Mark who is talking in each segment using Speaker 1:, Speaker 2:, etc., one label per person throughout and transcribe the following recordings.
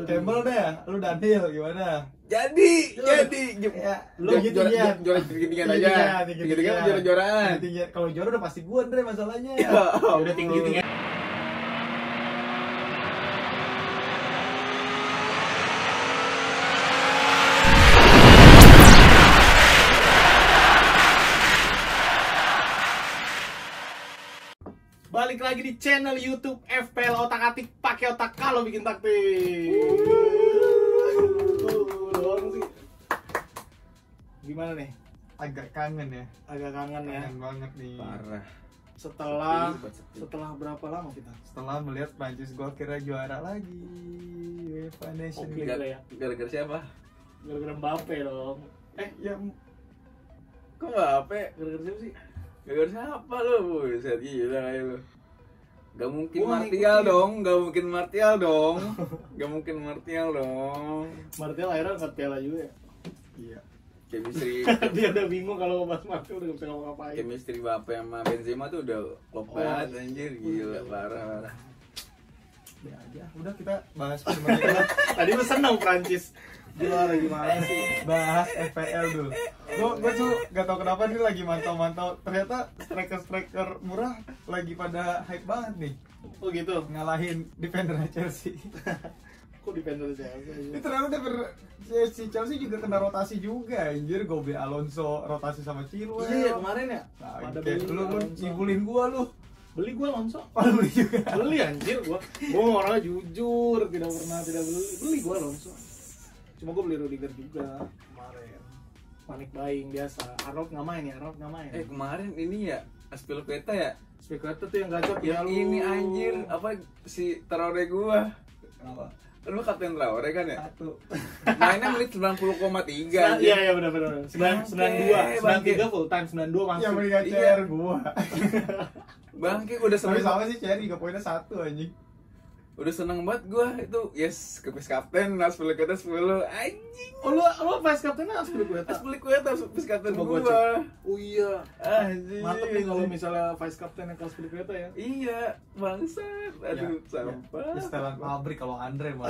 Speaker 1: Campbell dah, lu Daniel gimana?
Speaker 2: Jadi.
Speaker 1: Ya, lu gitu ya.
Speaker 2: Juara tinggi-tinggian aja. Tinggi-tinggian juara-juaraan.
Speaker 1: Kalau juara udah pasti gua Andre masalahnya.
Speaker 3: Udah tinggi-tinggi. Balik lagi di channel YouTube FPL Otak Atik, pakai otak kalau bikin taktik. Doang sih. Gimana nih?
Speaker 1: Agak kangen ya.
Speaker 3: Agak kangen ya.
Speaker 1: Kangen banget nih.
Speaker 2: Parah.
Speaker 3: Setelah berapa lama kita?
Speaker 1: Setelah melihat Prancis gua kira juara lagi. UEFA Nation
Speaker 3: Oke.
Speaker 1: League.
Speaker 2: Gara-gara siapa?
Speaker 3: Gara-gara Mbappe dong.
Speaker 1: Ya
Speaker 2: Kok Mbappe?
Speaker 3: Gara-gara siapa sih?
Speaker 2: Gara-gara siapa lu? Buset gila kayak lu. Gak mungkin
Speaker 1: Gua
Speaker 2: Martial
Speaker 1: ngikutin.
Speaker 2: dong, gak mungkin Martial dong. Gak mungkin Martial dong.
Speaker 3: Martial akhirnya angkat piala juga ya.
Speaker 1: iya.
Speaker 2: Chemistry
Speaker 3: Dia udah bingung kalau ngebahas Martial udah gak bisa ngapa-ngapain.
Speaker 2: chemistry Mbappe sama Benzema tuh udah klop banget anjir, gila parah.
Speaker 1: Ya aja. Udah kita bahas Premier League.
Speaker 3: Tadi lu seneng Prancis juara gimana sih?
Speaker 1: Bahas FPL dulu. Gue tuh gak tau kenapa nih lagi mantau-mantau. Ternyata striker murah lagi pada hype banget nih.
Speaker 3: Oh gitu.
Speaker 1: Ngalahin defendernya Chelsea.
Speaker 3: Kok defender Chelsea?
Speaker 1: Ini ternyata si Chelsea juga kena rotasi juga anjir. Gobe Alonso rotasi sama Chilwell.
Speaker 3: Iya kemarin ya.
Speaker 1: Nah,
Speaker 3: Pada
Speaker 1: kayak
Speaker 3: beli
Speaker 1: lu
Speaker 3: Alonso.
Speaker 1: ngibulin gua lu.
Speaker 3: Beli gua Alonso.
Speaker 1: Oh, lu beli juga.
Speaker 3: Beli anjir gua. Gua orangnya jujur, tidak pernah tidak beli. Beli gua Alonso. Cuma gua beli Rudiger juga kemarin. Panik buying biasa. Arnold nggak main ya, Arnold nggak main.
Speaker 2: Kemarin ini ya Aspilicueta ya,
Speaker 3: Spekulator tuh yang gacor ya
Speaker 2: yang
Speaker 3: lu.
Speaker 2: ini anjir apa si Traore gua.
Speaker 1: Kenapa?
Speaker 2: Lu kapten Traore kan ya?
Speaker 1: Satu.
Speaker 2: Mainnya menit 90,3
Speaker 3: Iya
Speaker 2: anjir.
Speaker 3: iya benar benar. 92,
Speaker 2: Bangke.
Speaker 3: 93 full time, 92 masuk.
Speaker 1: Yang mendingan
Speaker 2: Iya.
Speaker 1: CR gua.
Speaker 2: Bangke udah
Speaker 1: Tapi
Speaker 2: seneng.
Speaker 1: sama sih CR juga poinnya 1 anjing.
Speaker 2: Udah seneng banget gua itu. Yes, ke kapten Aspilicueta 10 anjing.
Speaker 3: Oh lu vice captain-nya Aspilicueta.
Speaker 2: Aspilicueta kapten
Speaker 3: Coba gua
Speaker 2: gua.
Speaker 3: Oh iya.
Speaker 2: Anjing.
Speaker 3: Mantep nih kalau misalnya vice captain yang Aspilicueta ya.
Speaker 2: Iya, bangsat. Aduh, sampah.
Speaker 1: Istilah pabrik kalau Andre mah.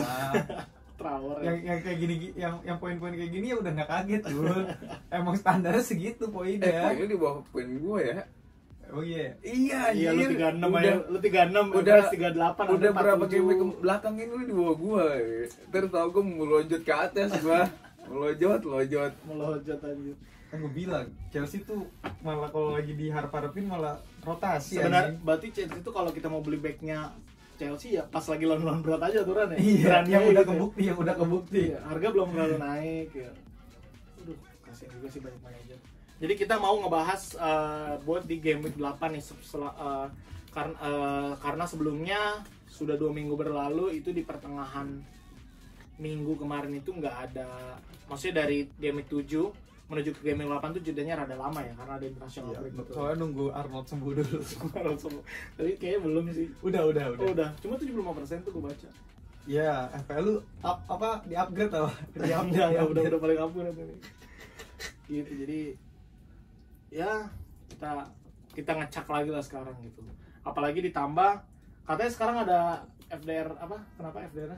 Speaker 3: Traore.
Speaker 1: yang kayak gini yang poin-poin kayak gini ya udah nggak kaget tuh. Emang standarnya segitu poinnya.
Speaker 2: Poinnya di bawah poin gua ya.
Speaker 1: Oh iya.
Speaker 2: Iya,
Speaker 3: Iya lu 36
Speaker 2: udah,
Speaker 3: aja. Lu 36,
Speaker 2: udah
Speaker 3: 38.
Speaker 2: udah berapa game ke belakang ini lu di bawah gua. Terus tau gua mau lonjot ke atas gua. Melojot.
Speaker 3: melojot anjir.
Speaker 1: Kan gue bilang Chelsea tuh malah kalau lagi diharap-harapin malah rotasi.
Speaker 3: Sebenarnya
Speaker 1: anjing.
Speaker 3: berarti Chelsea itu kalau kita mau beli backnya Chelsea ya pas lagi lawan berat aja aturan ya.
Speaker 1: Iya,
Speaker 3: Berani
Speaker 1: yang
Speaker 3: aja
Speaker 1: udah
Speaker 3: gitu ya.
Speaker 1: kebukti, yang udah kebukti.
Speaker 3: Iya, harga belum terlalu naik ya. Aduh, kasihan juga sih banyak manajer. Jadi kita mau ngebahas buat di game week 8 nih karena sebelumnya sudah 2 minggu berlalu itu di pertengahan minggu kemarin itu nggak ada, maksudnya dari game week 7 menuju ke game week 8 tuh jedanya rada lama ya karena ada international
Speaker 1: Iya,
Speaker 3: break gitu.
Speaker 1: soalnya nunggu Arnold sembuh dulu.
Speaker 3: Tapi kayaknya belum sih.
Speaker 1: Udah.
Speaker 3: Oh udah, cuma 75% tuh gue baca.
Speaker 1: Ya, FPL lu di upgrade apa? Di
Speaker 3: Ya udah paling ampun nanti nih. Gitu, jadi ya kita ngecek lagi lah sekarang gitu. Apalagi ditambah katanya sekarang ada FDR apa? Kenapa FDR?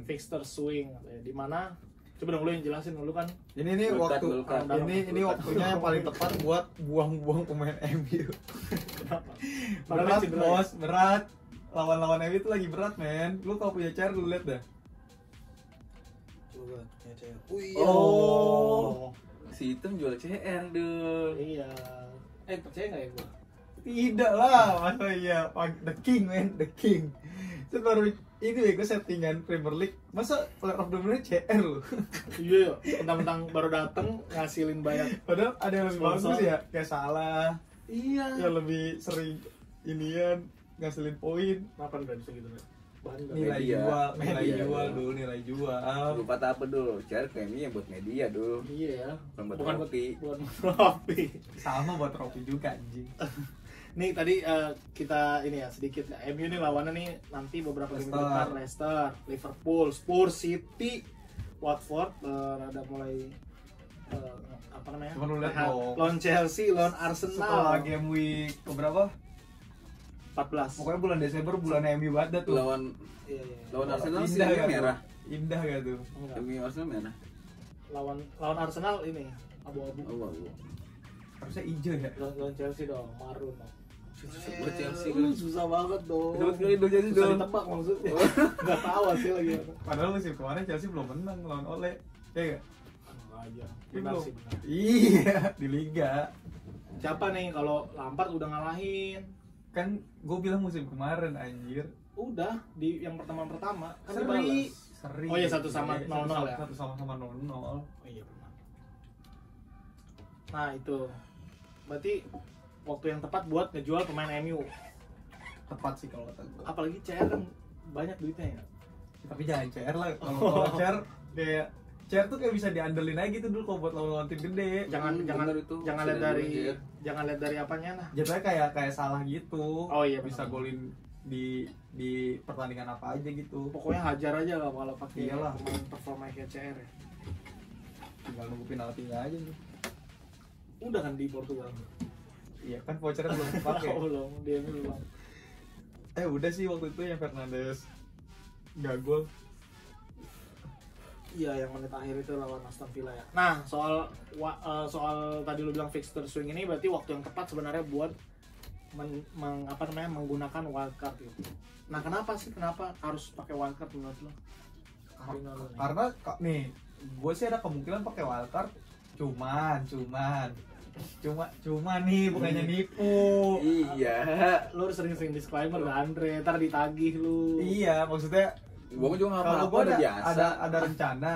Speaker 3: Fixture swing katanya. Di mana? Coba dong lu yang jelasin dulu kan.
Speaker 1: Ini waktu
Speaker 2: Golkar.
Speaker 1: ini waktunya yang paling tepat buat buang-buang pemain MU.
Speaker 3: Kenapa?
Speaker 1: Berat,
Speaker 3: cedera ya?
Speaker 1: bos, berat. Lawan-lawan MU itu lagi berat, men. Lu kalau punya CR lu lihat dah.
Speaker 3: Coba punya cewek. Iya.
Speaker 1: Oh.
Speaker 2: Si Hitam jual CR dong.
Speaker 3: Iya. Percaya nggak ya gua?
Speaker 1: Tidak lah, masa iya the king, man, the king. Itu baru ini gue settingan Premier League. Masa player of the match CR lu?
Speaker 3: Iya ya. Mentang-mentang baru dateng ngasilin banyak.
Speaker 1: Padahal ada yang lebih
Speaker 3: Sponsor.
Speaker 1: bagus ya, kayak Salah.
Speaker 3: Iya.
Speaker 1: Yang lebih sering inian ngasilin poin.
Speaker 3: Kapan udah bisa gitu? Bangga.
Speaker 1: Nilai
Speaker 2: Media.
Speaker 1: jual, nilai
Speaker 2: Media.
Speaker 1: jual dulu, nilai jual.
Speaker 2: Lu kata apa dulu? CR kayaknya buat media dulu.
Speaker 3: Iya ya.
Speaker 2: Bukan buat
Speaker 3: Bukan
Speaker 2: trofi.
Speaker 3: buat trofi.
Speaker 1: Sama buat trofi juga anjing.
Speaker 3: Nih tadi kita ini ya sedikit ya. MU nih lawannya nih nanti beberapa game
Speaker 1: Leicester.
Speaker 3: depan Leicester, Liverpool, Spurs, City, Watford ada mulai apa namanya?
Speaker 1: Cuma lu lihat dong.
Speaker 3: lawan Chelsea, lawan
Speaker 1: Setelah
Speaker 3: Arsenal.
Speaker 1: game week keberapa?
Speaker 3: 14.
Speaker 1: Pokoknya bulan Desember bulan MU banget dah tuh.
Speaker 2: Lawan
Speaker 3: Iya, iya.
Speaker 2: lawan Arsenal sih
Speaker 1: Indah gak tuh?
Speaker 2: merah.
Speaker 1: Indah gak tuh?
Speaker 3: Enggak.
Speaker 2: Demi Arsenal merah.
Speaker 3: Lawan Arsenal ini abu-abu.
Speaker 2: Oh.
Speaker 1: Harusnya hijau ya.
Speaker 3: Lawan Chelsea dong, marun dong.
Speaker 2: Buat Chelsea
Speaker 3: Lu susah banget dong.
Speaker 2: Susah sekali dong Chelsea
Speaker 3: Susah
Speaker 2: dong.
Speaker 3: ditebak maksudnya. Enggak tahu sih lagi.
Speaker 1: Padahal musim kemarin Chelsea belum menang lawan Ole. Ya gak?
Speaker 3: Enggak aja.
Speaker 1: Iya,
Speaker 3: Benar
Speaker 1: belum.
Speaker 3: sih benar.
Speaker 1: Iya, di Liga.
Speaker 3: Siapa nih kalau Lampard udah ngalahin?
Speaker 1: Kan gue bilang musim kemarin anjir.
Speaker 3: Udah di yang pertama kan
Speaker 1: Seri.
Speaker 3: dibalas.
Speaker 1: Seri.
Speaker 3: Oh iya, 1-0
Speaker 1: Iya,
Speaker 3: ya?
Speaker 1: Satu sama 0-0.
Speaker 3: Oh iya benar. Nah itu berarti waktu yang tepat buat ngejual pemain MU.
Speaker 1: Tepat sih kalau kata gue.
Speaker 3: Apalagi CR kan banyak duitnya ya.
Speaker 1: Tapi jangan CR lah. Kalau CR kayak CR tuh kayak bisa diandelin aja gitu dulu kalau buat lawan tim gede.
Speaker 3: Jangan
Speaker 2: bener itu.
Speaker 3: jangan lihat
Speaker 2: Bisa
Speaker 3: dari
Speaker 2: CR.
Speaker 3: jangan lihat dari apanya nah.
Speaker 1: Jatuhnya kayak salah gitu.
Speaker 3: Oh iya,
Speaker 1: bisa
Speaker 3: benar.
Speaker 1: golin di pertandingan apa aja gitu.
Speaker 3: Pokoknya hajar aja lah kalau pakai
Speaker 1: Iyalah.
Speaker 3: pemain performa kayak CR ya.
Speaker 1: Tinggal nunggu penaltinya aja nih.
Speaker 3: Udah kan di Portugal.
Speaker 1: Iya kan vouchernya belum dipakai.
Speaker 3: Oh, belum, dia belum.
Speaker 1: Udah sih waktu itu yang Fernandes nggak gol.
Speaker 3: Iya, yang menit akhir itu lawan Aston Villa ya. Nah, soal tadi lu bilang fixture swing ini berarti waktu yang tepat sebenarnya buat menggunakan wildcard gitu. Nah, kenapa harus pakai wildcard menurut lo?
Speaker 1: Karena nih, gue sih ada kemungkinan pakai wildcard. Cuma nih bukannya nipu.
Speaker 2: Iya.
Speaker 3: Lu harus sering-sering disclaimer kan, Andre, ntar ditagih lu.
Speaker 1: Iya, maksudnya
Speaker 2: Gua juga nggak
Speaker 1: kalau
Speaker 2: apa-apa,
Speaker 1: gue
Speaker 2: udah biasa.
Speaker 1: ada rencana.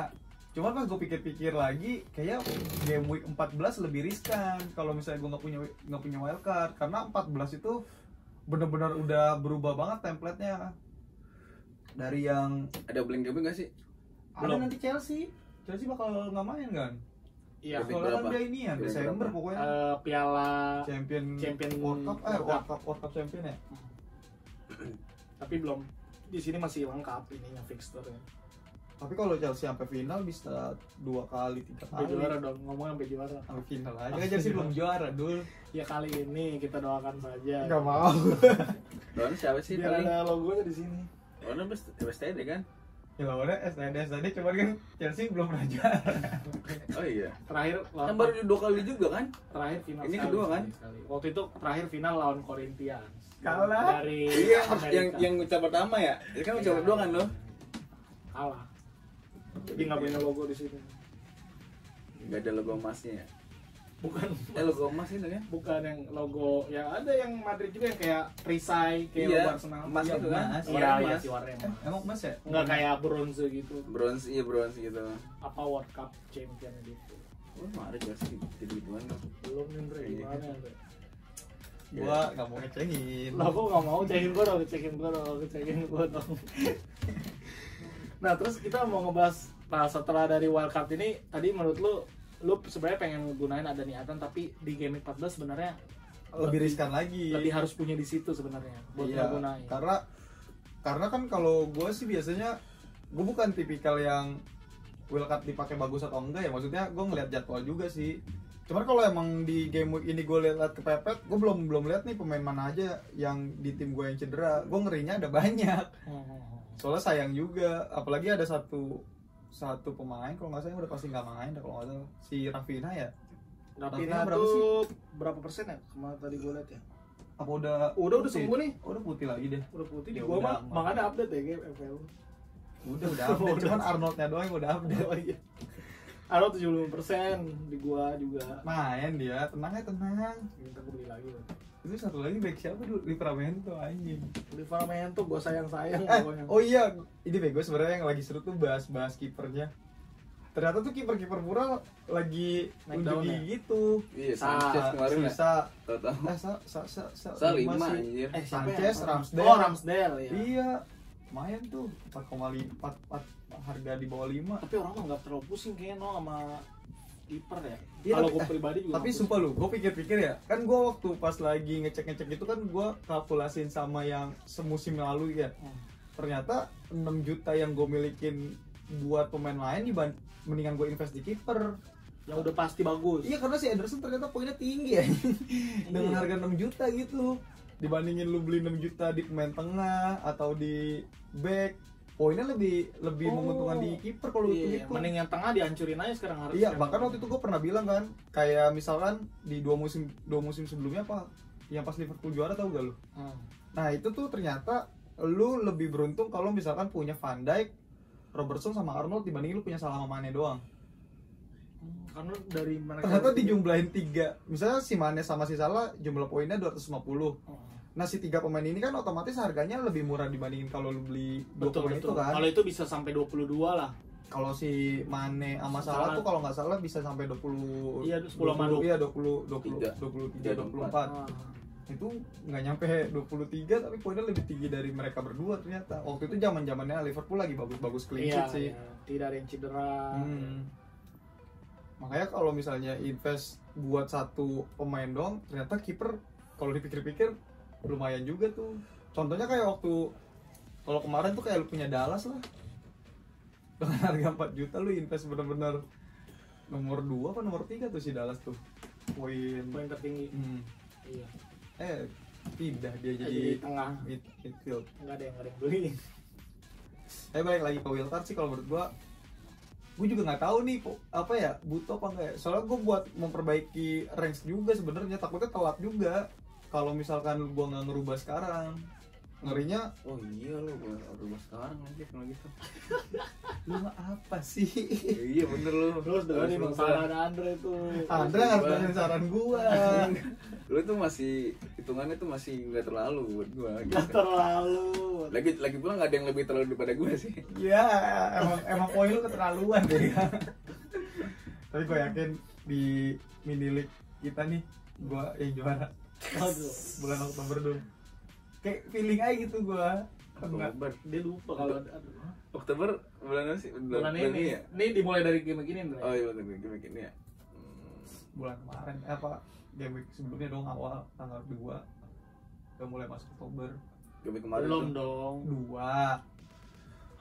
Speaker 1: Cuman pas gue pikir-pikir lagi, kayak game week 14 lebih riskan kalau misalnya gue nggak punya wildcard, karena 14 itu benar-benar udah berubah banget template-nya dari yang
Speaker 2: Ada blank game nggak sih?
Speaker 1: ada
Speaker 3: Belum.
Speaker 1: nanti Chelsea bakal nggak main kan?
Speaker 3: Iya,
Speaker 2: Lebih
Speaker 1: Soalnya kan
Speaker 2: berapa?
Speaker 1: dia ini ya
Speaker 2: Lebih
Speaker 1: Desember
Speaker 2: berapa?
Speaker 1: pokoknya
Speaker 3: piala
Speaker 1: champion
Speaker 3: World Cup.
Speaker 1: World Cup champion ya.
Speaker 3: tapi belum di sini masih lengkap ininya fixture ya.
Speaker 1: Tapi kalau Chelsea sampai final bisa 2 kali 3
Speaker 3: Sampai
Speaker 1: kali.
Speaker 3: juara dong, ngomong sampai juara.
Speaker 1: Sampai final aja kan Chelsea belum juara dul.
Speaker 3: Ya kali ini kita doakan saja.
Speaker 1: Nggak mau.
Speaker 2: Lawan siapa sih
Speaker 3: Biar
Speaker 2: paling?
Speaker 3: ada logonya di sini.
Speaker 2: Lawan BSTD kan?
Speaker 1: Ya lawannya STD cuman kan Chelsea belum pernah juara.
Speaker 2: Oh iya.
Speaker 3: Terakhir
Speaker 2: Kan baru 2 kali juga kan?
Speaker 3: terakhir final
Speaker 2: Ini
Speaker 3: sekali,
Speaker 2: kedua kan?
Speaker 3: sekali. Waktu itu terakhir final lawan Corinthians.
Speaker 1: Kalah.
Speaker 3: Dari
Speaker 2: Iya,
Speaker 3: Amerika.
Speaker 2: yang ucap pertama ya. Ini kan ucap kedua kan lo?
Speaker 3: Kalah. Jadi nggak punya logo di sini.
Speaker 2: Gak ada logo emasnya ya.
Speaker 3: Bukan
Speaker 2: Logo emas itu kan?
Speaker 3: bukan yang logo ya ada yang Madrid juga yang kayak perisai kayak
Speaker 2: Iya,
Speaker 3: logo Arsenal.
Speaker 2: emas
Speaker 1: Iya,
Speaker 2: itu kan?
Speaker 1: emas.
Speaker 3: Iya,
Speaker 2: Warna
Speaker 3: iya
Speaker 2: emas.
Speaker 3: sih warnanya emas.
Speaker 1: Emang emas ya?
Speaker 3: Nggak kayak bronze gitu.
Speaker 2: Bronze, iya bronze gitu.
Speaker 3: Apa World Cup champion gitu.
Speaker 2: Oh, mari gak sih gitu-gituan lo.
Speaker 3: Belum nih Andre,
Speaker 2: Iya.
Speaker 3: gimana Andre?
Speaker 1: Gua nggak mau ngecengin.
Speaker 3: Lah kok nggak mau cekin gue dong, cekin gue dong. Nah terus kita mau ngebahas, nah setelah dari wildcard ini tadi menurut lu sebenarnya pengen gunain ada niatan tapi di game 14 sebenarnya
Speaker 1: Lebih riskan lagi.
Speaker 3: lebih harus punya di situ sebenarnya buat
Speaker 1: Iya,
Speaker 3: gunain.
Speaker 1: karena kan kalau gue sih biasanya gue bukan tipikal yang wildcard dipakai bagus atau enggak ya, maksudnya gue ngeliat jadwal juga sih. Cuman kalau emang di game week ini gue lihat kepepet, gue belum lihat nih pemain mana aja yang di tim gue yang cedera. Gue ngerinya ada banyak. Soalnya sayang juga, apalagi ada satu pemain kalau nggak salah udah pasti nggak main, kalau nggak salah si Rafinha ya.
Speaker 3: Rapina
Speaker 1: berapa
Speaker 3: tuh berapa persen ya kemarin tadi gue lihat ya?
Speaker 1: Apa udah
Speaker 3: Udah
Speaker 1: putih?
Speaker 3: sembuh nih.
Speaker 1: Udah putih lagi deh.
Speaker 3: Udah putih di
Speaker 1: Ya
Speaker 3: gua
Speaker 1: udah,
Speaker 3: mah
Speaker 1: aman.
Speaker 3: makanya update ya game FPL.
Speaker 1: Udah update, cuman Arnoldnya doang yang udah update.
Speaker 3: Oh iya. Ada 75% di gua juga.
Speaker 1: Main dia, tenang.
Speaker 3: Kita beli lagi.
Speaker 1: Itu satu lagi back siapa dulu? Livramento anjing.
Speaker 3: Livramento gua sayang-sayang pokoknya.
Speaker 1: Oh iya, ini bego sebenarnya yang lagi seru tuh bahas kipernya. Ternyata tuh kiper murah lagi
Speaker 3: Naik daun
Speaker 1: unjuk
Speaker 3: ya?
Speaker 1: gigi gitu.
Speaker 2: Iya, Sanchez kemarin ya.
Speaker 1: Sisa
Speaker 2: Tahu-tahu.
Speaker 1: lima
Speaker 2: 5
Speaker 1: sih.
Speaker 2: anjir.
Speaker 3: Siapa
Speaker 1: Sanchez,
Speaker 3: ya?
Speaker 1: Ramsdale.
Speaker 3: Oh, Ramsdale ya.
Speaker 1: Iya, lumayan tuh 4,4 harga di bawah 5.
Speaker 3: Tapi orang mah nggak terlalu pusing kayaknya no sama kiper ya.
Speaker 1: Iya,
Speaker 3: Kalau
Speaker 1: tapi-
Speaker 3: gua pribadi juga.
Speaker 1: Tapi
Speaker 3: nggak
Speaker 1: sumpah lu, gue pikir-pikir ya, kan gue waktu pas lagi ngecek itu kan gue kalkulasin sama yang semusim lalu ya.
Speaker 3: pusing.
Speaker 1: Ternyata 6 juta yang gue milikin buat pemain lain mendingan gue invest di kiper.
Speaker 3: Yang udah pasti bagus.
Speaker 1: Iya, karena si Ederson ternyata poinnya tinggi ya. Dengan
Speaker 3: Iya.
Speaker 1: harga 6 juta gitu. dibandingin lu beli 6 juta di pemain tengah atau di back, poinnya lebih menguntungkan di kiper kalau
Speaker 3: iya,
Speaker 1: itu.
Speaker 3: mending yang tengah dihancurin aja sekarang harus.
Speaker 1: Iya, bahkan waktu itu gue pernah bilang kan, kayak misalkan di dua musim sebelumnya apa, yang pas Liverpool juara tau gak lu? Nah itu tuh ternyata lu lebih beruntung kalau misalkan punya Van Dijk, Robertson sama Arnold dibandingin lu punya Salah sama Mane doang.
Speaker 3: Karena dari mana?
Speaker 1: Ternyata dijumlahin 3, misalnya si Mane sama si Salah jumlah poinnya 250. Nah si 3 pemain ini kan otomatis harganya lebih murah dibandingin kalau lu beli 2
Speaker 3: betul,
Speaker 1: pemain
Speaker 3: betul.
Speaker 1: itu kan.
Speaker 3: Kalau itu bisa sampai 22 lah.
Speaker 1: Kalau si Mane sama Salah tuh kalau nggak salah bisa sampai 20.
Speaker 3: Iya, 10 sama 20.
Speaker 1: Iya 23, 24. Itu nggak nyampe 23 tapi poinnya lebih tinggi dari mereka berdua ternyata. Waktu itu zamannya Liverpool lagi bagus-bagus clean sheet sih.
Speaker 3: Iya, tidak ada yang cedera.
Speaker 1: Makanya kalau misalnya invest buat satu pemain doang, ternyata kiper kalau dipikir-pikir lumayan juga tuh. Contohnya kayak waktu kalau kemarin tuh kayak lu punya Dallas lah. Dengan harga 4 juta lu invest bener-bener nomor 2 apa nomor 3 tuh si Dallas tuh.
Speaker 3: Poin tertinggi. Iya.
Speaker 1: Pindah dia jadi
Speaker 3: tengah
Speaker 1: midfield.
Speaker 3: Enggak ada yang beli.
Speaker 1: Balik lagi ke wildcard sih kalau menurut gue juga nggak tahu nih apa ya butuh apa enggak ya. Soalnya gue buat memperbaiki ranks juga sebenarnya, takutnya telat juga kalau misalkan gue nggak ngerubah sekarang. Ngerinya
Speaker 2: oh iya lo rubah sekarang aja kalau gitu.
Speaker 1: lu mah apa sih?
Speaker 2: Iya bener lo.
Speaker 3: Terus dengerin dong saran Andre tuh.
Speaker 1: Andre harus dengerin saran gua.
Speaker 2: Lu tuh masih hitungannya tuh masih nggak terlalu buat gua.
Speaker 3: Nggak terlalu.
Speaker 2: Lagi pula nggak ada yang lebih terlalu daripada gua sih.
Speaker 1: Ya emang poin lu keterlaluan deh. Tapi gua yakin di mini league kita nih gua yang juara. Bulan Oktober dulu. Kayak feeling aja gitu gua.
Speaker 2: Oktober.
Speaker 3: Dia lupa kalau
Speaker 2: Oktober bulan apa sih?
Speaker 3: Bulan ini.
Speaker 2: Ya?
Speaker 3: Ini dimulai dari game begini nih.
Speaker 2: Oh iya betul game ini ya.
Speaker 1: Bulan kemarin apa game week sebelumnya dong, awal tanggal 2 udah mulai masuk Oktober.
Speaker 2: Game kemarin
Speaker 3: belum
Speaker 2: tuh.
Speaker 3: Dong
Speaker 1: 2.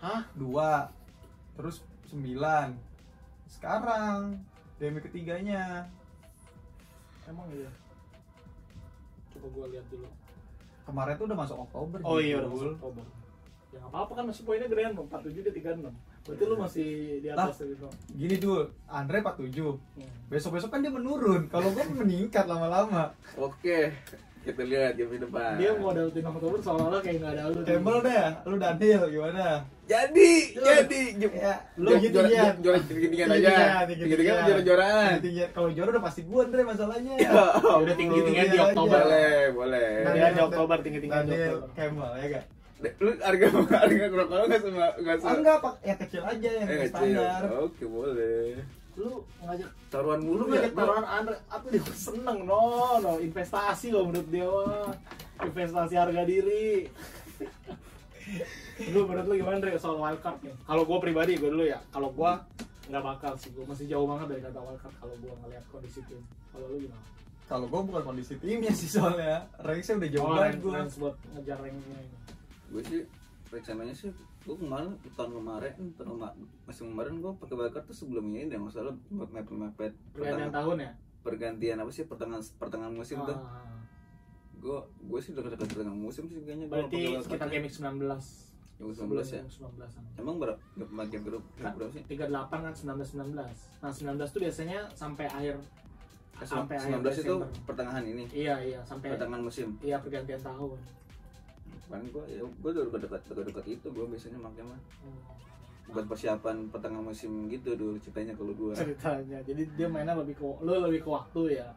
Speaker 3: Hah?
Speaker 1: 2 terus 9 sekarang game week ketiganya.
Speaker 3: Emang iya. Coba gua lihat dulu.
Speaker 1: Kemarin tuh udah masuk Oktober.
Speaker 3: Oh
Speaker 1: gitu.
Speaker 3: iya udah masuk Oktober. Ya nggak apa-apa kan, masih poinnya gedean dong, 47 dia 36. Berarti lu masih di atas gitu.
Speaker 1: Gini dulu, Andre 47. Besok-besok kan dia menurun. Kalau gua meningkat lama-lama.
Speaker 2: Oke, kita lihat game depan.
Speaker 3: Dia mau dapetin Oktober seolah-olah kayak nggak ada lu.
Speaker 1: Campbell deh, lu Daniel gimana?
Speaker 2: Jadi.
Speaker 1: Ya, lu gitu ya.
Speaker 2: Juara tinggi-tinggian aja. Tinggi-tinggian juara-juaraan.
Speaker 1: Kalau juara udah pasti gua Andre masalahnya.
Speaker 3: Udah tinggi-tinggian di Oktober.
Speaker 2: Boleh.
Speaker 3: Dia di Oktober tinggi-tinggian di
Speaker 1: Daniel
Speaker 3: Oktober.
Speaker 1: Campbell ya gak?
Speaker 2: Lu harga rokok lu nggak sama
Speaker 1: Enggak, Pak. Ya kecil aja yang standar.
Speaker 2: Oke, boleh.
Speaker 3: Lu ngajak
Speaker 2: Taruhan
Speaker 3: lu
Speaker 2: mulu ya.
Speaker 3: ngajak taruhan Andre, aku dia seneng no investasi loh menurut dia mah. Investasi harga diri. Lu menurut lu gimana Andre soal wildcard nih? Kalau gua pribadi gua dulu ya, kalau gua nggak bakal sih, gua masih jauh banget dari kata wildcard kalau gua ngeliat kondisi tim. Kalau lu gimana?
Speaker 1: Kalau gua bukan kondisi timnya sih soalnya. Ranksnya udah jauh banget gua.
Speaker 3: Ranks buat ngejar ranknya ini.
Speaker 2: Gue sih rencananya sih gue tahun kemarin musim kemarin gue pakai wildcard tuh sebelumnya ini yang masalah buat mepet
Speaker 3: Pergantian tahun ya?
Speaker 2: pergantian apa sih pertengahan musim tuh. Gue sih udah dekat pertengahan musim sih kayaknya.
Speaker 3: Berarti sekitar game 19.
Speaker 2: 19 ya.
Speaker 3: 19-an.
Speaker 2: Emang berapa game berapa sih?
Speaker 3: 38 kan 19. Nah 19 tuh biasanya sampai akhir. Sampai
Speaker 2: 19
Speaker 3: akhir
Speaker 2: itu
Speaker 3: Desember.
Speaker 2: pertengahan ini.
Speaker 3: Iya sampai
Speaker 2: pertengahan musim.
Speaker 3: Iya pergantian tahun.
Speaker 2: Kan gue udah dekat itu gue biasanya makanya mah buat persiapan pertengahan musim gitu dulu ceritanya kalau gue.
Speaker 3: Ceritanya. Jadi dia mainnya lebih ke waktu ya.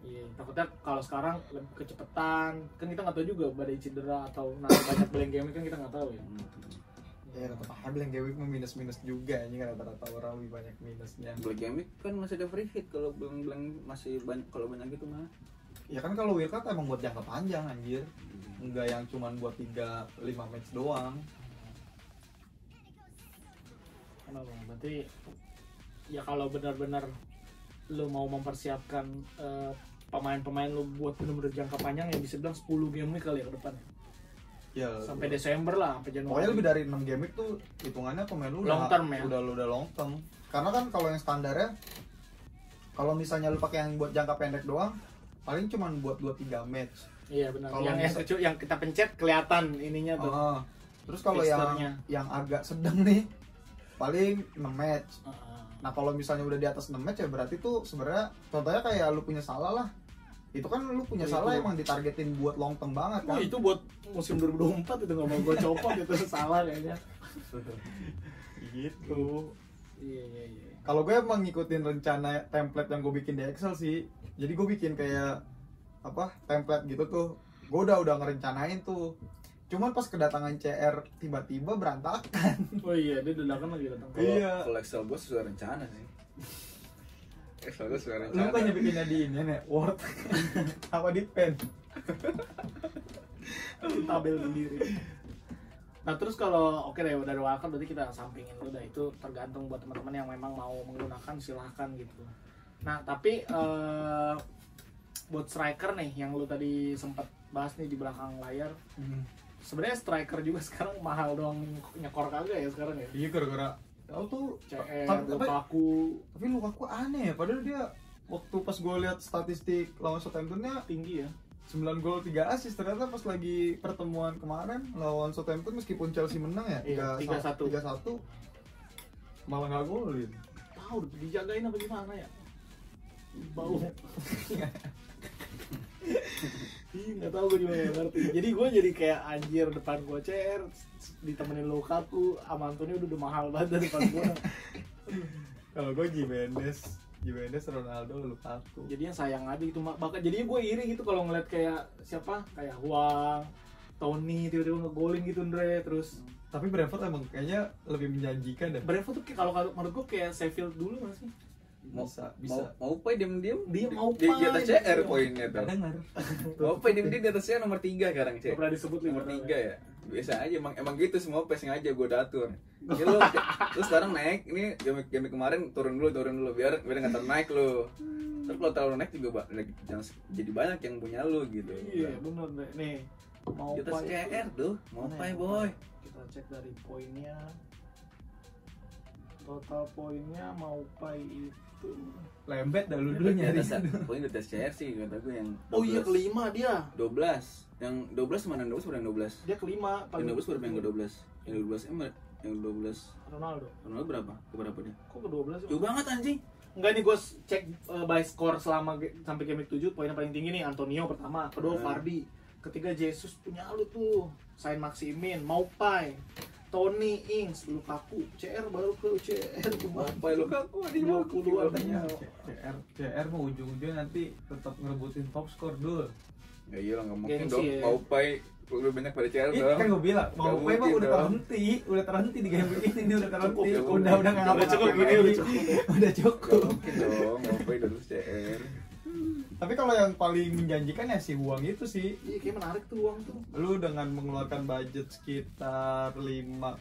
Speaker 3: Iya, takutnya kalau sekarang lebih kecepetan. Kan kita nggak tahu juga badai cedera atau banyak blank game kan kita nggak tahu ya.
Speaker 1: Ya rata-rata blank game week minus juga, ini kan rata-rata orang lebih banyak minusnya.
Speaker 2: Black game week kan masih ada free hit, kalau blank masih banyak, kalau banyak gitu mah.
Speaker 1: Ya kan kalau wildcard emang buat jangka panjang anjir. Enggak yang cuman buat 3-5 match doang.
Speaker 3: Kenapa? Berarti ya kalau benar-benar lu mau mempersiapkan pemain-pemain lu buat benar-benar jangka panjang ya bisa bilang 10 game week kali ya ke depan.
Speaker 1: Ya
Speaker 3: sampai Desember lah, sampai Januari.
Speaker 1: Pokoknya lebih dari 6 game week tuh hitungannya pemain lu
Speaker 3: long term ya.
Speaker 1: Udah long term. Karena kan kalau yang standarnya kalau misalnya lu pakai yang buat jangka pendek doang paling cuman buat 2-3 match.
Speaker 3: Iya benar.
Speaker 1: Kalau
Speaker 3: Yang kita pencet kelihatan ininya tuh.
Speaker 1: Terus kalau
Speaker 3: Teksturnya.
Speaker 1: yang agak sedang nih paling 6 match.
Speaker 3: Heeh.
Speaker 1: Nah kalau misalnya udah di atas 6 match ya berarti tuh sebenarnya contohnya kayak lu punya salah lah. Itu kan lu punya
Speaker 3: Oh,
Speaker 1: salah
Speaker 3: itu.
Speaker 1: emang ditargetin buat long term banget kan.
Speaker 3: Wah, itu buat musim 2024 itu nggak mau gue copot itu salah kayaknya.
Speaker 1: Gitu.
Speaker 3: Iya.
Speaker 1: Kalau gue emang ngikutin rencana template yang gue bikin di Excel sih. Jadi gue bikin kayak apa template gitu tuh. Gue udah ngerencanain tuh. Cuman pas kedatangan CR tiba-tiba berantakan.
Speaker 3: Oh iya, dia dadakan lagi datang.
Speaker 1: Iya.
Speaker 2: Kalau Excel gue sesuai rencana sih. Excel gue sesuai
Speaker 1: Lu
Speaker 2: rencana.
Speaker 1: bukannya bikinnya di ini nih, Word apa di pen?
Speaker 3: Tabel sendiri. Nah terus kalau oke deh udah wildcard berarti kita sampingin dulu dah, itu tergantung buat teman-teman yang memang mau menggunakan silahkan gitu. Nah tapi buat striker nih yang lu tadi sempat bahas nih di belakang layar, sebenarnya striker juga sekarang mahal doang nyekor kagak ya sekarang ya?
Speaker 1: Iya gara-gara tahu tuh
Speaker 3: CR,
Speaker 1: tapi
Speaker 3: Lukaku
Speaker 1: Lukaku aneh ya, padahal dia waktu pas gue lihat statistik lawan Southamptonnya
Speaker 3: tinggi ya.
Speaker 1: 9 gol 3 assist, ternyata pas lagi pertemuan kemarin lawan Southampton meskipun Chelsea menang ya
Speaker 3: Iya, 3-1.
Speaker 1: 3-1 malah nggak golin.
Speaker 3: Tahu dijagain apa gimana ya? Bau. Ih, nggak tahu gue juga nggak ngerti. Jadi gue jadi kayak anjir, depan gue CR ditemenin Lukaku, sama Antonio udah mahal banget dari depan gue.
Speaker 1: Kalau gue Jimenez, Ronaldo, Lukaku.
Speaker 3: Jadinya sayang aja gitu, bakal jadinya gue iri gitu kalau ngeliat kayak siapa, kayak Huang, Tony tiba-tiba ngegolin gitu Andre, terus
Speaker 1: Tapi Brentford emang kayaknya lebih menjanjikan deh.
Speaker 3: Brentford tuh kalau menurut gue kayak Sheffield dulu nggak sih?
Speaker 1: Bisa.
Speaker 2: Mau Pai diem-diem
Speaker 3: Dia mau
Speaker 2: di atas
Speaker 3: Pai.
Speaker 2: CR poinnya tuh.
Speaker 1: Dengar.
Speaker 2: Mau Pai diem-diem di atas CR nomor 3 sekarang
Speaker 3: Nggak
Speaker 2: cek.
Speaker 3: pernah disebut
Speaker 2: Nomor 3 ya. Biasa aja emang gitu, semua pas sengaja gue atur. Ya lu sekarang naik, ini game kemarin turun dulu biar nggak terlalu naik lu. Terus kalau terlalu naik juga jangan jadi banyak yang punya lu gitu.
Speaker 3: Iya bener deh. Nih mau
Speaker 2: Di atas
Speaker 3: Pai
Speaker 2: CR tuh, mau
Speaker 3: Mana
Speaker 2: Pai
Speaker 3: ya?
Speaker 2: boy.
Speaker 3: Kita cek dari poinnya. Total poinnya mau Pai itu.
Speaker 1: Lembet dah lu
Speaker 2: Di
Speaker 1: dulu nyari.
Speaker 2: atas poin di atas CR sih kata gue yang 12.
Speaker 3: Oh iya kelima dia.
Speaker 2: 12. Yang 12 mana 12 berapa yang 12?
Speaker 3: Dia kelima.
Speaker 2: Yang 12 berapa yang ke-12? Yang 12 yang 12
Speaker 3: Ronaldo.
Speaker 2: Ronaldo berapa? Keberapa dia?
Speaker 3: Kok ke-12 sih?
Speaker 2: Jauh banget anjing.
Speaker 3: Enggak nih gue cek by score selama sampai game 7, poinnya paling tinggi nih Antonio pertama, kedua Vardy, ketiga Jesus punya lu tuh, Saint Maximin, Maupay, Tony, Ings, Lukaku, CR baru ke CR cuma
Speaker 2: Pai Lukaku di
Speaker 3: 20
Speaker 2: katanya.
Speaker 1: CR mau ujung-ujungnya nanti tetap ngerebutin top score dulu.
Speaker 2: Ya iya lah nggak mungkin
Speaker 3: Gengsi
Speaker 2: dong.
Speaker 3: ya.
Speaker 2: Mau Pai lebih banyak pada CR
Speaker 1: Ini
Speaker 2: dong.
Speaker 1: kan gue bilang, mau
Speaker 2: Nggak
Speaker 1: Pai mah
Speaker 2: mungkin
Speaker 1: udah
Speaker 2: dong.
Speaker 1: terhenti di game ini udah terhenti.
Speaker 3: Cukup,
Speaker 1: Udah nggak
Speaker 3: Udah
Speaker 1: ngapa-ngapain
Speaker 3: cukup,
Speaker 1: lagi.
Speaker 3: udah cukup.
Speaker 1: Udah
Speaker 2: Nggak
Speaker 1: cukup.
Speaker 2: mungkin dong. Mau Pai udah lulus CR.
Speaker 1: Tapi kalau yang paling menjanjikan ya si Huang itu sih.
Speaker 3: Iya kayak menarik tuh uang tuh.
Speaker 1: Lu dengan mengeluarkan budget sekitar 5,2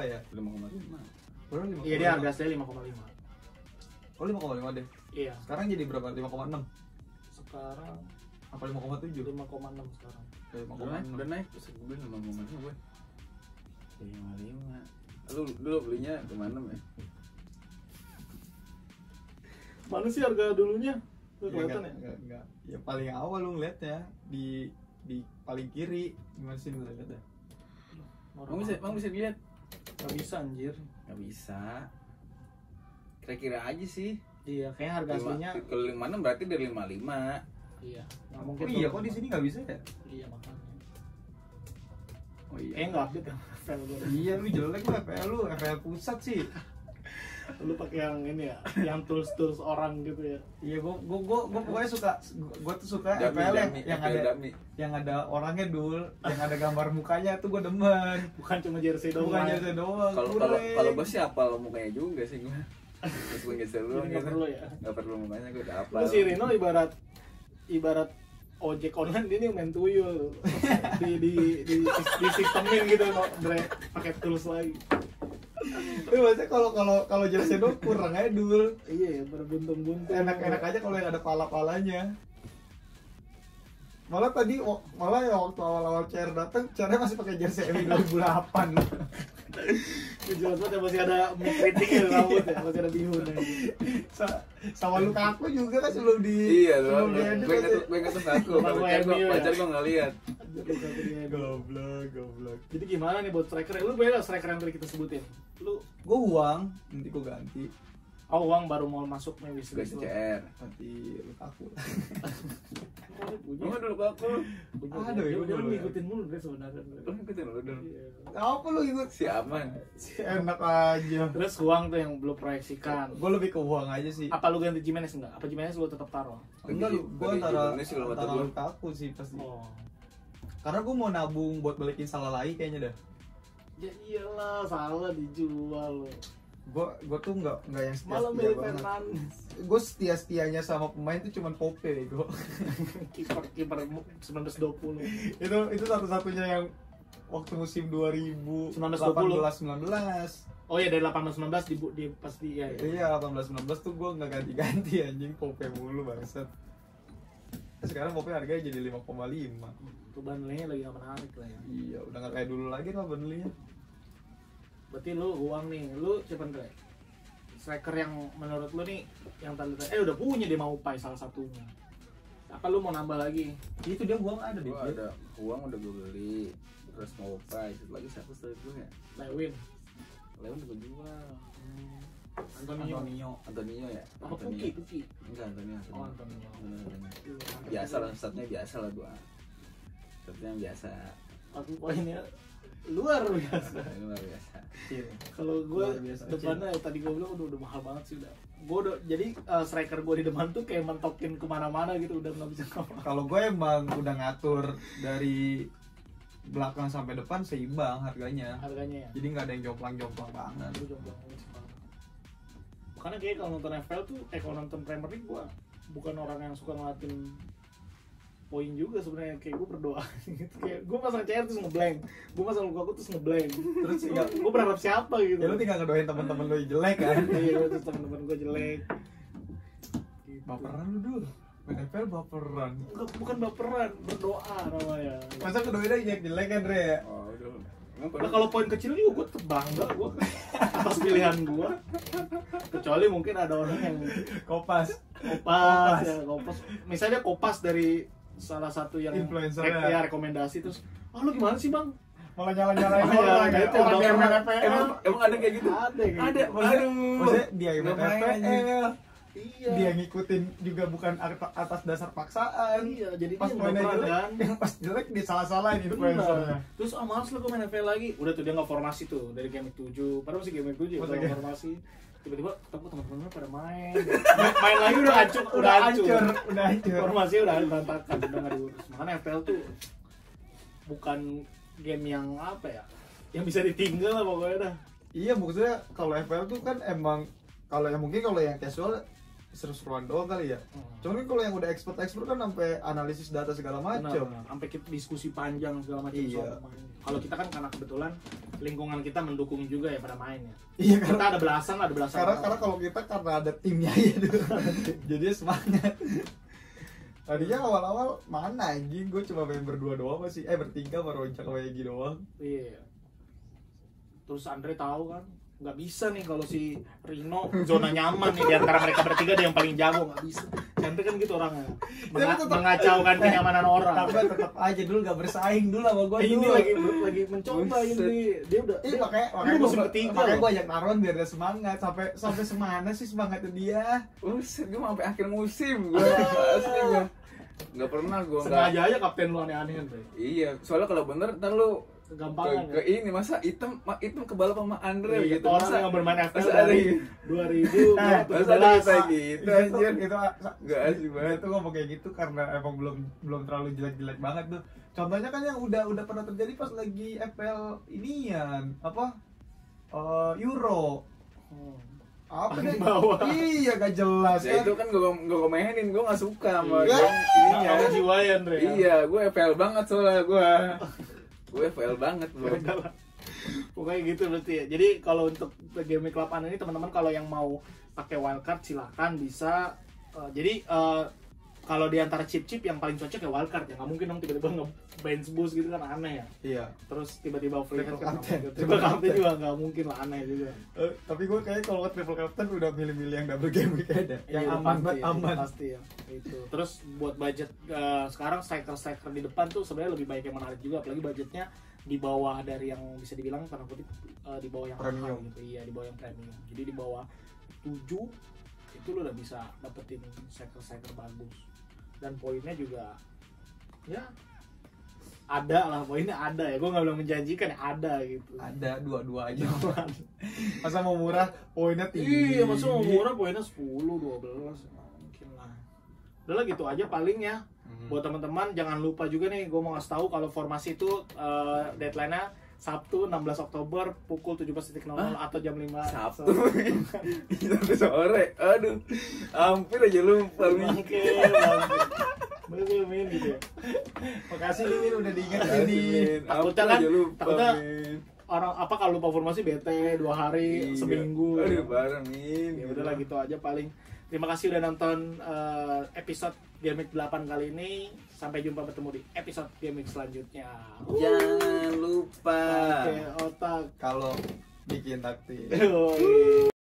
Speaker 1: ya.
Speaker 2: 5,5.
Speaker 1: Berapa 5,5?
Speaker 3: Iya dia harga aslinya 5,5.
Speaker 1: Oh 5,5 deh.
Speaker 3: Iya
Speaker 1: Sekarang jadi berapa? 5,6
Speaker 3: sekarang
Speaker 1: apa 5,7?
Speaker 3: 5,6 sekarang.
Speaker 2: Udah naik terus gue beli 5,5 gue. 5,5. Lu dulu belinya kemana ya?
Speaker 3: Mana sih harga dulunya? Tuh
Speaker 1: Ya,
Speaker 3: kelihatan ya?
Speaker 1: enggak. Ya paling awal lu ngeliatnya di paling kiri gimana sih lu lihatnya?
Speaker 2: Emang bisa dilihat?
Speaker 3: Gak bisa anjir.
Speaker 2: Nggak bisa. Kira-kira aja sih.
Speaker 3: Iya, kayaknya harga aslinya.
Speaker 2: Kalau 56 berarti dari 55.
Speaker 3: Iya, nggak mungkin.
Speaker 1: Oh iya, kok di sini nggak bisa ya?
Speaker 3: Iya makanya.
Speaker 1: Oh iya.
Speaker 3: Nggak update ya, file gue.
Speaker 1: Iya lu jelek lah FPL lu, FPL pusat sih.
Speaker 3: Lu pakai yang ini ya, yang tools orang gitu ya.
Speaker 1: Iya, gua pokoknya gua tuh suka
Speaker 2: Dami,
Speaker 1: FPL
Speaker 2: dami,
Speaker 1: yang
Speaker 2: FPL
Speaker 1: ada
Speaker 2: dami.
Speaker 1: yang ada orangnya dul, yang ada gambar mukanya tuh gua demen.
Speaker 3: Bukan cuma jersey doang.
Speaker 1: Bukan jersey doang.
Speaker 2: Kalau gue sih apal mukanya juga sih gue. Terus gue geser dulu.
Speaker 3: Jadi nggak perlu ya.
Speaker 2: Nggak perlu mukanya gue udah apal.
Speaker 3: Lu si Rino ibarat ojek online, dia nih main tuyul di sistemin gitu no, pakai tools lagi.
Speaker 1: Tapi maksudnya kalau jersey doang kurang aja dul.
Speaker 3: Iya ya, berbuntung-buntung.
Speaker 1: Enak ada kalau yang ada pala-palanya. Malah tadi ya waktu awal-awal CR datang, CR masih pakai jersey MU 2008.
Speaker 3: Jelas banget ya, masih ada mic kritiknya di rambut ya, masih ada bihun ya.
Speaker 1: Sama Lukaku juga kan sebelum di
Speaker 2: Iya
Speaker 1: sebelum
Speaker 2: loh,
Speaker 1: di edit
Speaker 2: gue
Speaker 1: kan.
Speaker 2: inget tuh aku,
Speaker 3: Sama MU ya.
Speaker 2: pacar gue nggak lihat.
Speaker 1: Goblok.
Speaker 3: Jadi gimana nih buat striker? Lu beda striker yang tadi kita sebutin. Lu
Speaker 1: Gue uang, nanti gue ganti.
Speaker 3: Uang baru mau masuk nih wishlist lu.
Speaker 2: CR.
Speaker 1: Nanti Lukaku.
Speaker 2: Gue dulu aku.
Speaker 1: Aduh,
Speaker 3: dia
Speaker 1: ibu
Speaker 3: dia
Speaker 1: dulu ya.
Speaker 3: ngikutin mulu deh sebenarnya.
Speaker 2: Lu ngikutin lu dulu.
Speaker 3: Iya.
Speaker 1: Apa lu ikut?
Speaker 2: Si aman.
Speaker 1: Enak aja.
Speaker 3: Terus uang tuh yang belum proyeksikan.
Speaker 1: Gue lebih ke uang aja sih.
Speaker 3: Apa lu ganti Jimenez enggak? Apa Jimenez lu tetap taruh?
Speaker 1: Enggak lu, gue
Speaker 2: Bagi
Speaker 1: antara
Speaker 2: Indonesia kalau kata
Speaker 1: antara
Speaker 2: gua.
Speaker 1: Lukaku sih pasti.
Speaker 3: Oh.
Speaker 1: Karena gue mau nabung buat balikin salah lagi kayaknya dah.
Speaker 3: Ya iyalah, salah dijual lo.
Speaker 1: Gue tuh nggak yang
Speaker 3: Malah
Speaker 1: setia
Speaker 3: milih
Speaker 1: banget.
Speaker 3: Fernandes.
Speaker 1: Gue setia-setianya sama pemain tuh cuman Pope gue.
Speaker 3: Kiper 1920.
Speaker 1: Itu satu-satunya yang waktu musim 2018 19.
Speaker 3: Oh iya, dari 18-19 di pas di ya.
Speaker 1: Iya 18-19 tuh gue nggak ganti-ganti anjing, Pope mulu bangsat. Sekarang Pope harganya jadi 5,5.
Speaker 3: Tuh Burnley-nya lagi gak menarik lah ya.
Speaker 1: Iya udah nggak kayak dulu lagi lah Burnley-nya.
Speaker 3: Berarti lu uang nih, lu siapa nih? Striker yang menurut lu nih yang tadi udah punya dia mau Pai salah satunya. Apa lu mau nambah lagi?
Speaker 1: Itu dia uang ada di
Speaker 2: Gue ada uang udah gue beli. Terus mau Pai, satu lagi siapa setelah itu ya?
Speaker 3: Lewin.
Speaker 2: Lewin udah gue jual. Antonio ya?
Speaker 3: Apa Puki?
Speaker 2: Enggak, Antonio.
Speaker 3: Oh, Antonio.
Speaker 2: Biasa lah, startnya biasa lah gua. Startnya biasa.
Speaker 3: 4 poinnya luar biasa.
Speaker 2: Ini luar biasa.
Speaker 1: kecil.
Speaker 3: Kalau gue
Speaker 1: Luar biasa
Speaker 3: depannya tadi gue bilang udah mahal banget sih udah. Gue udah jadi striker gue di depan tuh kayak mentokin kemana-mana gitu, udah nggak bisa kemana.
Speaker 1: Kalau gue emang udah ngatur dari belakang sampai depan seimbang harganya.
Speaker 3: Harganya ya.
Speaker 1: Jadi nggak ada yang jomplang-jomplang banget.
Speaker 3: Gue coba banget sih, Bang. Makanya kayak kalau nonton FPL tuh, kalau nonton Premier League gue bukan orang yang suka ngeliatin poin juga sebenarnya, kayak gue berdoa gitu, kayak gue pasang CR terus ngeblank, gue pasang Lukaku terus ngeblank,
Speaker 1: Terus
Speaker 3: gue berharap siapa gitu.
Speaker 1: ya lu tinggal ngedoain teman-teman lu yang jelek kan.
Speaker 3: Iya, terus temen-temen gue jelek. Gitu.
Speaker 1: Baperan lu dulu. Main FPL baperan.
Speaker 3: Bukan baperan, berdoa namanya.
Speaker 1: Masa ngedoain aja yang jelek kan, Re?
Speaker 2: Oh, udah.
Speaker 3: Nah, kalau poin kecil juga gue tetap bangga gue atas pilihan gue. Kecuali mungkin ada orang yang
Speaker 1: Kopas.
Speaker 3: kopas. Ya, kopas. Misalnya kopas dari salah satu yang
Speaker 1: Influencer
Speaker 3: ya, rekomendasi terus, lu gimana sih bang?
Speaker 1: Malah nyala-nyalain
Speaker 3: Oh, iya,
Speaker 1: orang ya.
Speaker 3: gitu.
Speaker 1: Orang yang main
Speaker 3: Emang-
Speaker 1: FPL.
Speaker 2: Emang ada kayak gitu?
Speaker 3: Ada gitu.
Speaker 2: Ada.
Speaker 1: Maksudnya,
Speaker 2: Aduh.
Speaker 1: maksudnya dia yang main
Speaker 2: Ngapain anjing?
Speaker 1: FPL.
Speaker 3: Iya.
Speaker 1: Dia ngikutin juga bukan atas dasar paksaan.
Speaker 3: Iya, jadi
Speaker 1: Pas
Speaker 3: dia
Speaker 1: poinnya
Speaker 3: baperan,
Speaker 1: jelek,
Speaker 3: kan?
Speaker 1: yang pas jelek disalah-salahin influencernya.
Speaker 3: Benar. Terus males lah gue main FPL lagi. Udah tuh dia nggak formasi tuh dari game 7. Padahal masih game 7
Speaker 1: Masih
Speaker 3: ya,
Speaker 1: game.
Speaker 3: formasi. Tiba-tiba ketemu teman-teman pada main. Main lagi udah hancur, udah hancur.
Speaker 1: Udah hancur.
Speaker 3: Formasinya udah berantakan, udah nggak diurus. Makanya FPL tuh bukan game yang apa ya, yang bisa ditinggal lah pokoknya dah.
Speaker 1: Iya, maksudnya kalau FPL tuh kan emang kalau yang mungkin kalau yang casual seru-seruan doang kali ya. Cuman kan kalau yang udah expert kan sampai analisis data segala macam.
Speaker 3: Benar. Sampai kita diskusi panjang segala macam
Speaker 1: Iya.
Speaker 3: soal pemain. Kalau kita kan karena kebetulan lingkungan kita mendukung juga ya pada main ya.
Speaker 1: Iya,
Speaker 3: Kita
Speaker 1: karena
Speaker 3: ada belasan
Speaker 1: karena kalau kita karena ada timnya ya dulu. Jadi semangat. Tadinya awal-awal mana anjing, gue cuma main berdua doang masih bertiga baru Roncak sama Egi doang.
Speaker 3: Iya. Terus Andre tahu kan, nggak bisa nih kalau si Rino zona nyaman nih di antara mereka bertiga dia yang paling jago, nggak bisa. Si Andre kan gitu orangnya, mengacaukan kenyamanan orang.
Speaker 1: Tapi tetap aja dulu gak bersaing dulu sama gue
Speaker 3: Ini
Speaker 1: dulu.
Speaker 3: lagi mencoba ini, dia udah.
Speaker 1: Iya, makanya
Speaker 3: dia musim
Speaker 1: gua-
Speaker 3: ketiga.
Speaker 1: makanya
Speaker 3: loh.
Speaker 1: gue ajak naruhan biar dia semangat sampai semana sih semangatnya dia.
Speaker 2: Buset, gue sampai akhir musim gue asli gue nggak pernah gue nggak.
Speaker 3: Sengaja aja kapten lu aneh-aneh kan, Bre.
Speaker 2: Iya, soalnya kalau bener ntar lu
Speaker 3: Kegampangan.
Speaker 2: ke ini masa hitam kebalap sama Andre
Speaker 3: Iya,
Speaker 2: gitu.
Speaker 3: orang
Speaker 2: Masa
Speaker 3: yang bermain FPL
Speaker 2: masa ada
Speaker 3: dari
Speaker 2: gitu?
Speaker 3: 2000
Speaker 2: Masa ada
Speaker 3: 2017.
Speaker 2: kita gitu anjir.
Speaker 1: Itu
Speaker 2: Nggak asik banget.
Speaker 1: itu ngomong kayak gitu karena emang belum terlalu jelek-jelek banget tuh. Contohnya kan yang udah pernah terjadi pas lagi FPL inian apa Euro. Apa
Speaker 3: Paling
Speaker 1: deh?
Speaker 3: bawah.
Speaker 1: Iya gak jelas
Speaker 2: Ya
Speaker 1: kan.
Speaker 2: itu kan gue komenin, gue nggak suka sama
Speaker 1: Iya.
Speaker 2: yang ininya.
Speaker 3: Ada jiwayan, Bre.
Speaker 2: Iya, gue FPL banget soalnya gue FPL banget bro.
Speaker 3: Pokoknya gitu berarti ya. Jadi kalau untuk game Club ini teman-teman kalau yang mau pakai wildcard silakan bisa. Jadi kalau di antara chip-chip yang paling cocok ya wildcard ya, nggak mungkin dong tiba-tiba nge-bench boost gitu kan, aneh ya.
Speaker 1: Iya.
Speaker 3: Terus tiba-tiba free
Speaker 1: Triple
Speaker 3: throw,
Speaker 1: captain.
Speaker 3: triple captain juga nggak mungkin lah, aneh juga.
Speaker 1: Tapi gue kayak kalau triple captain udah milih-milih yang double game week aja, yang
Speaker 3: Iya,
Speaker 1: aman
Speaker 3: pasti,
Speaker 1: banget, aman.
Speaker 3: pasti ya itu. Terus buat budget sekarang striker di depan tuh sebenarnya lebih baik yang menarik juga, apalagi budgetnya di bawah dari yang bisa dibilang tanda kutip di bawah yang
Speaker 1: Premium.
Speaker 3: mahal gitu. Iya, di bawah yang premium. Jadi di bawah 7 itu lo udah bisa dapetin striker bagus. Dan poinnya juga ya ada lah, poinnya ada ya. Gue nggak bilang menjanjikan ya, ada gitu.
Speaker 1: Ada dua-dua aja. Masa mau murah poinnya tinggi.
Speaker 3: Iya, maksudnya mau murah poinnya 10, 12 mungkin lah. Udah lah gitu aja paling ya. Buat teman-teman jangan lupa juga nih, gue mau ngasih tahu kalau formasi itu deadline-nya Sabtu 16 Oktober pukul 17.00 atau jam 5
Speaker 2: Sabtu sampai sore, aduh hampir aja lupa nih.
Speaker 3: Oke, bener Min gitu ya.
Speaker 1: Makasih nih Min, udah diingetin nih.
Speaker 3: Takutnya kan, takutnya
Speaker 2: Min.
Speaker 3: orang apa kalau lupa formasi bete 2 hari,
Speaker 2: Iya.
Speaker 3: seminggu.
Speaker 2: Aduh parah Min.
Speaker 3: Ya udahlah gitu aja paling. Terima kasih udah nonton episode Game Week 8 kali ini. Sampai jumpa bertemu di episode Game Week selanjutnya.
Speaker 2: Jangan lupa
Speaker 3: Oke, otak.
Speaker 1: Kalau bikin taktik.
Speaker 3: Yoi.